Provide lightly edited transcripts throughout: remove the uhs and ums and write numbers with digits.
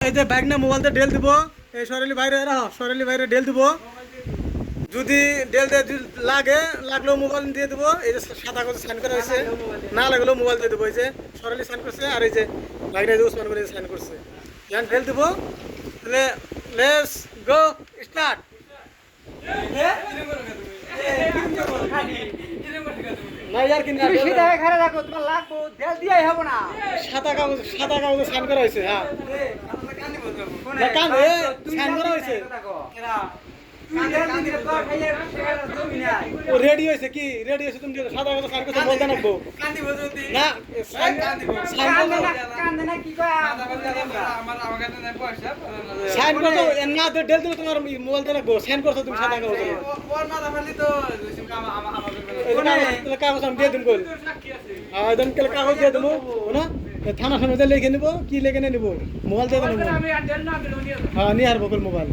এই যে ব্যাগ না মোবাইলতে ডেল দিব, এই সরালি বাইরে রাখো, সরালি বাইরে ডেল দিব। যদি ডেল দিয়ে লাগলেও মোবাইল দিয়ে দেবো। এই যে সাদা কাগজে সাইন করা হয়েছে, না লাগলেও মোবাইল দিয়ে দেবো। এই যে সরালি সাইন করছে, আর এই যে বাইরে ওসমান করে সাইন করছে। এখন ডেল দেবো, তাহলে লেটস গো স্টার্ট। না ইয়ার কিন্তু সাদা কাগজে সাইন করা হয়েছে। হ্যাঁ কান সাইন করা হয়েছে, রেডি হয়েছে। কি রেডি হয়েছে? তুমি সাদা কাগজে সাইন করতে বলতে নাকবো না। সাইন করছো না তো ডেল দিলে তোমার মোবাইলতে রাখবো। সাইন করছো তুমি সাদা কাগজে, কাগজ আমি দিয়ে দিন কল। একদম কাগজ দিয়ে দেবো না, থানা সামনে লিখে নিবো। কি লিখে নিয়ে নিবো? মোবাইল দিয়ে দেবো। হ্যাঁ নিয়ে আসবো কল মোবাইল।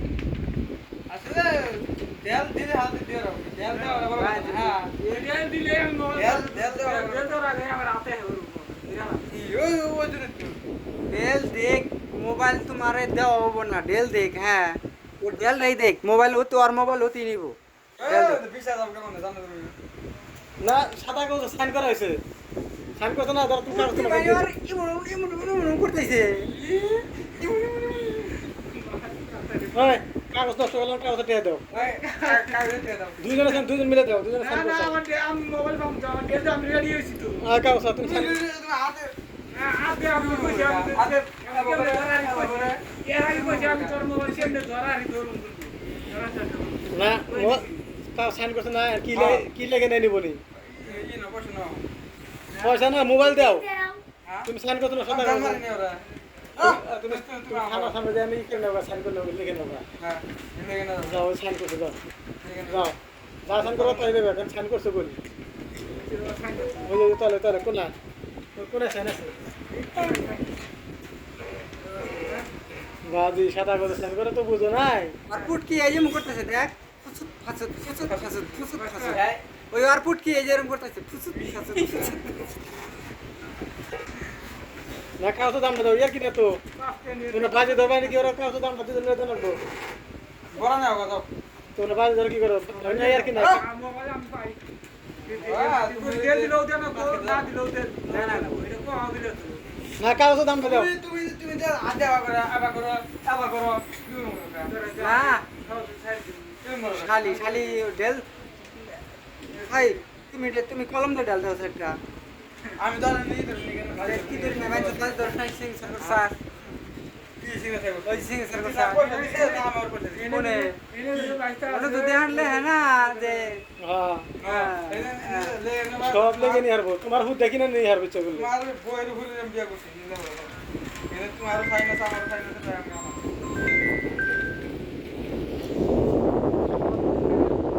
मोबाइल तुम्हारे देव ना डेल देख। हाँ वो डेल नहीं देख, मोबाइल हो तो और मोबाइल होती नहीं वो না সাদা কাগজে সাইন করা হয়েছে। সাইন করছো না, ধর তুমি কাগজ করতেছে। কাগজ নষ্ট করলাম, কাগজটা দিয়ে দাও। দুজন মিলে দাও, দুজনে সাইন করছো। কাগজ তুমি সাইন না, সাইন করছো না। কি লেগে নেই নিবনি পয়সা না, মোবাইল দাও। তুমি সাইন করছো না সাদা কাগজে। তুমি থানার সামনে দিয়ে আমি লিখে নেবো, সাইন করে নেবো, লিখে নেবো। যাও সাইন করছো, যাও যাও যা সাইন করবো তাই দেবে। এখন সাইন করছো বলি তলে তলে কোনা সাইন আছে। বাজি সাদা কাগজে সাইন করে তো বুঝো নাই। আর পুট কি এই যে মুখ করতেছে দেখ, ফুসুত ফাসুত ফুসুত ফাসুত ফুসুত ফাসুত। ওই আর পুট কি এই যে এরকম করতেছে, ফুসুত ফাসুত ফুসুত। না কাগজের দাম দাও ইয়ার কিনা তো তোমরা বাজে ধরবা নাকি? ওরা কাগজের দাম দিতে দিতে লাগবো। বড় না কথা তোমরা বাজে ধরে কি করো? না ইয়ার কিনা মোবাইল আমি পাই তুমি তেল দিলেও দেন না দিলেও দেন। না না না এটা কো দিলে তো না কাগজের দাম দাও। তুমি যা আদে আবা করো না শালি শালি ডেল ভাই, তুমি কলম দিয়ে ডাল দাও একটা। আমি ধরে নিই কেন আরে কি ধরে নেবেন? তো কাজ দর্শন সিং স্যার কি সিঙ্গে থাকো ওই সিং স্যার কথা আমার করতে কোনে ওটা তো দেখানলে হ্যাঁ না যে হ্যাঁ হ্যাঁ সব লেগে নিয়ে হারবো। তোমার হুদ দেখি না নিয়ে হারবে চগুলো। তোমার বইয়ের উপরে আমি বিয়া করছি তোমার ফাইনাস আমার ফাইনাস